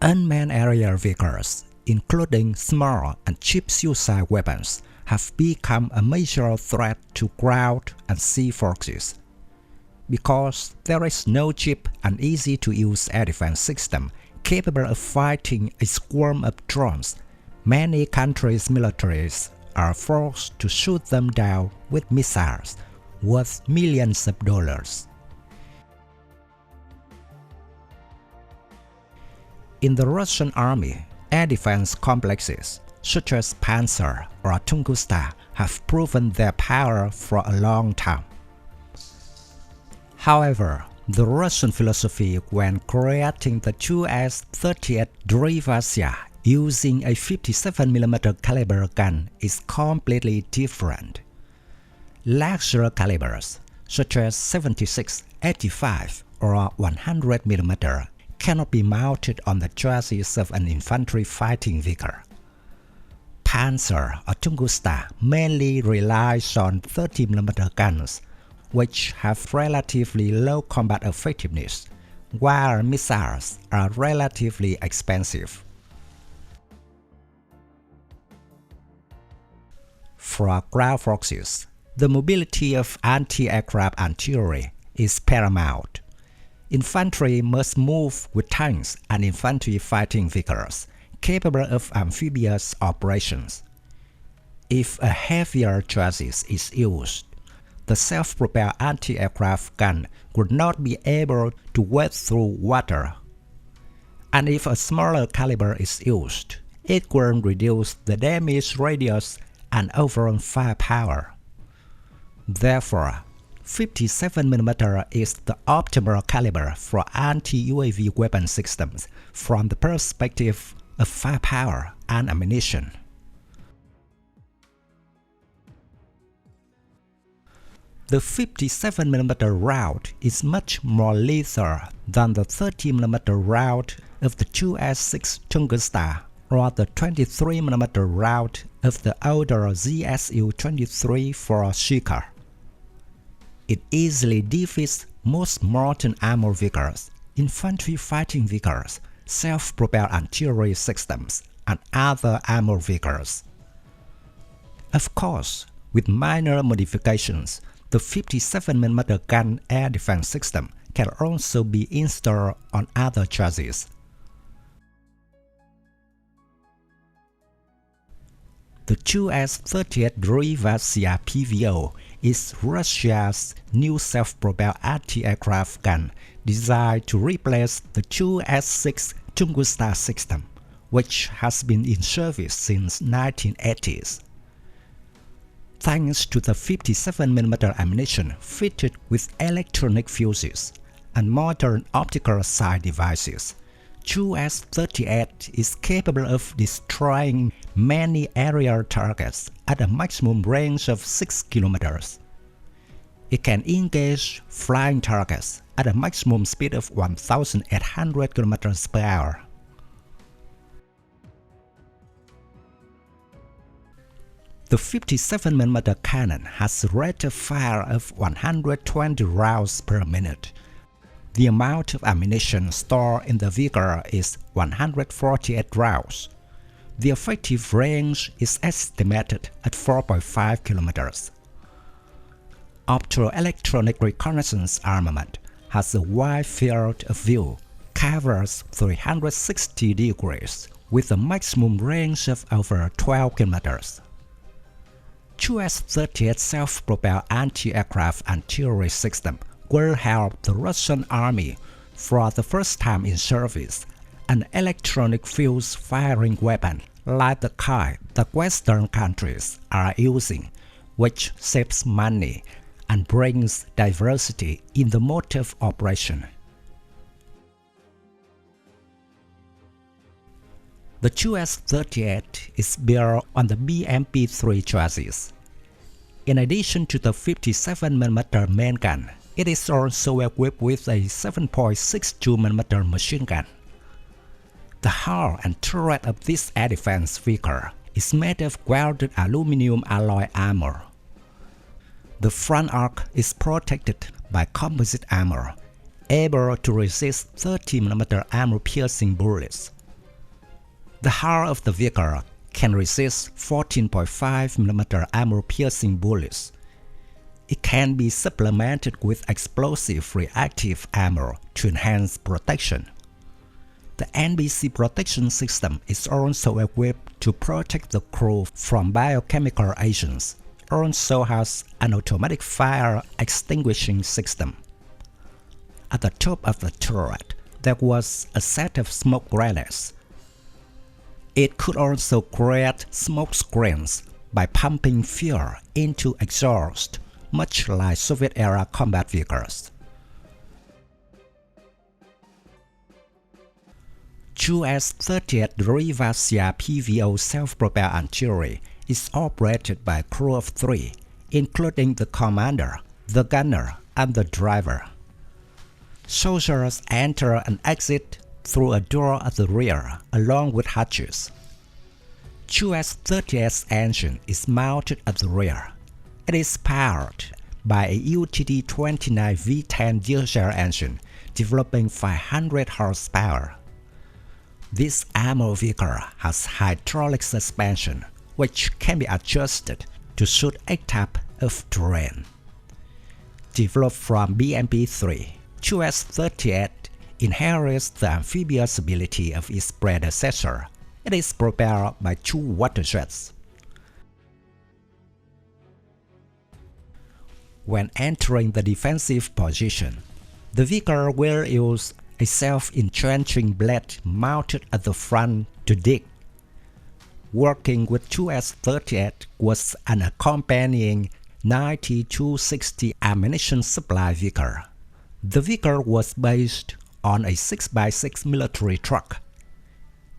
Unmanned aerial vehicles, including small and cheap suicide weapons, have become a major threat to ground and sea forces. Because there is no cheap and easy-to-use air defense system capable of fighting a swarm of drones, many countries' militaries are forced to shoot them down with missiles worth millions of dollars. In the Russian army, air defense complexes such as Panzer or Tunguska have proven their power for a long time. However, the Russian philosophy when creating the 2S38 Derivatsiya using a 57mm caliber gun is completely different. Larger calibers, such as 76, 85, or 100mm, cannot be mounted on the chassis of an infantry fighting vehicle. Panzer or Tunguska mainly relies on 30mm guns, which have relatively low combat effectiveness, while missiles are relatively expensive. For ground forces, the mobility of anti-aircraft artillery is paramount. Infantry must move with tanks and infantry fighting vehicles capable of amphibious operations. If a heavier chassis is used, the self-propelled anti-aircraft gun would not be able to wade through water. And if a smaller caliber is used, it will reduce the damage radius and overall firepower. Therefore, 57mm is the optimal caliber for anti-UAV weapon systems from the perspective of firepower and ammunition. The 57mm round is much more lethal than the 30mm round of the 2S6 Tunguska or the 23mm round of the older ZSU-23 for Shika. It easily defeats most modern armored vehicles, infantry fighting vehicles, self-propelled artillery systems, and other armored vehicles. Of course, with minor modifications, the 57mm gun air defense system can also be installed on other chassis. The 2S38 Derivatsiya PVO is Russia's new self-propelled anti-aircraft gun designed to replace the 2S6 Tunguska system, which has been in service since 1980s. Thanks to the 57mm ammunition fitted with electronic fuses and modern optical sight devices, 2S38 is capable of destroying many aerial targets at a maximum range of 6 km. It can engage flying targets at a maximum speed of 1,800 km per hour. The 57mm cannon has a rate of fire of 120 rounds per minute. The amount of ammunition stored in the vehicle is 148 rounds. The effective range is estimated at 4.5 km. Optoelectronic reconnaissance armament has a wide field of view, covers 360 degrees, with a maximum range of over 12 km. 2S38 self-propelled anti-aircraft artillery system will help the Russian army, for the first time in service, an electronic fuse firing weapon like the kind that Western countries are using, which saves money and brings diversity in the mode of operation. The 2S38 is built on the BMP-3 chassis. In addition to the 57mm main gun, it is also equipped with a 7.62mm machine gun. The hull and turret of this air defense vehicle is made of welded aluminum alloy armor. The front arc is protected by composite armor, able to resist 30mm armor-piercing bullets, The hull of the vehicle can resist 14.5mm armor-piercing bullets. It can be supplemented with explosive reactive armor to enhance protection. The NBC protection system is also equipped to protect the crew from biochemical agents. It also has an automatic fire extinguishing system. At the top of the turret, there was a set of smoke grenades. It could also create smoke screens by pumping fuel into exhaust, much like Soviet-era combat vehicles. 2S38 Derivatsiya PVO self-propelled artillery is operated by a crew of 3, including the commander, the gunner, and the driver. Soldiers enter and exit through a door at the rear, along with hatches. 2S38's engine is mounted at the rear. It is powered by a UTD-29 V10 diesel engine, developing 500 horsepower. This armored vehicle has hydraulic suspension, which can be adjusted to suit any type of terrain. Developed from BMP-3, 2S38 inherits the amphibious ability of its predecessor. It is propelled by 2 water jets. When entering the defensive position, the vehicle will use a self-entrenching blade mounted at the front to dig. Working with 2S38 was an accompanying 9260 ammunition supply vehicle. The vehicle was based on a 6x6 military truck.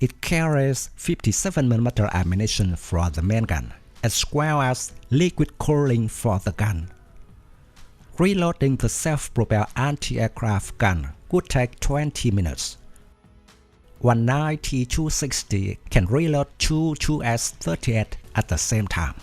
It carries 57mm ammunition for the main gun, as well as liquid cooling for the gun. Reloading the self-propelled anti-aircraft gun would take 20 minutes. One 9260 can reload 2 2S38 at the same time.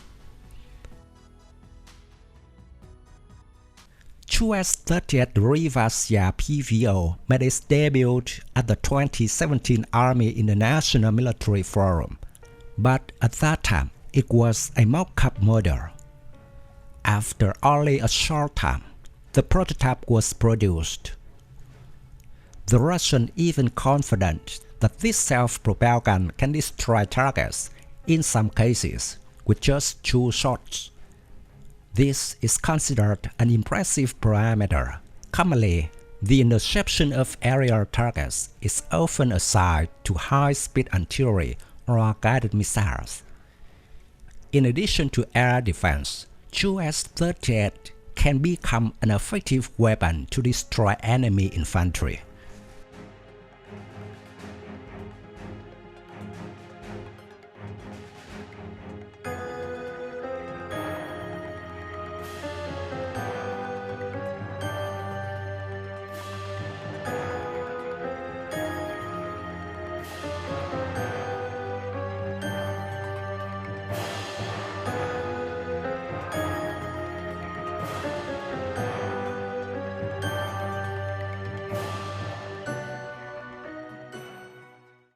2S38 Derivaciya PVO made its debut at the 2017 Army International Military Forum, but at that time it was a mock-up model. After only a short time, the prototype was produced. The Russians even confident that this self-propelled gun can destroy targets, in some cases, with just 2 shots. This is considered an impressive parameter. Commonly, the interception of aerial targets is often assigned to high-speed artillery or guided missiles. In addition to air defense, 2S38 can become an effective weapon to destroy enemy infantry.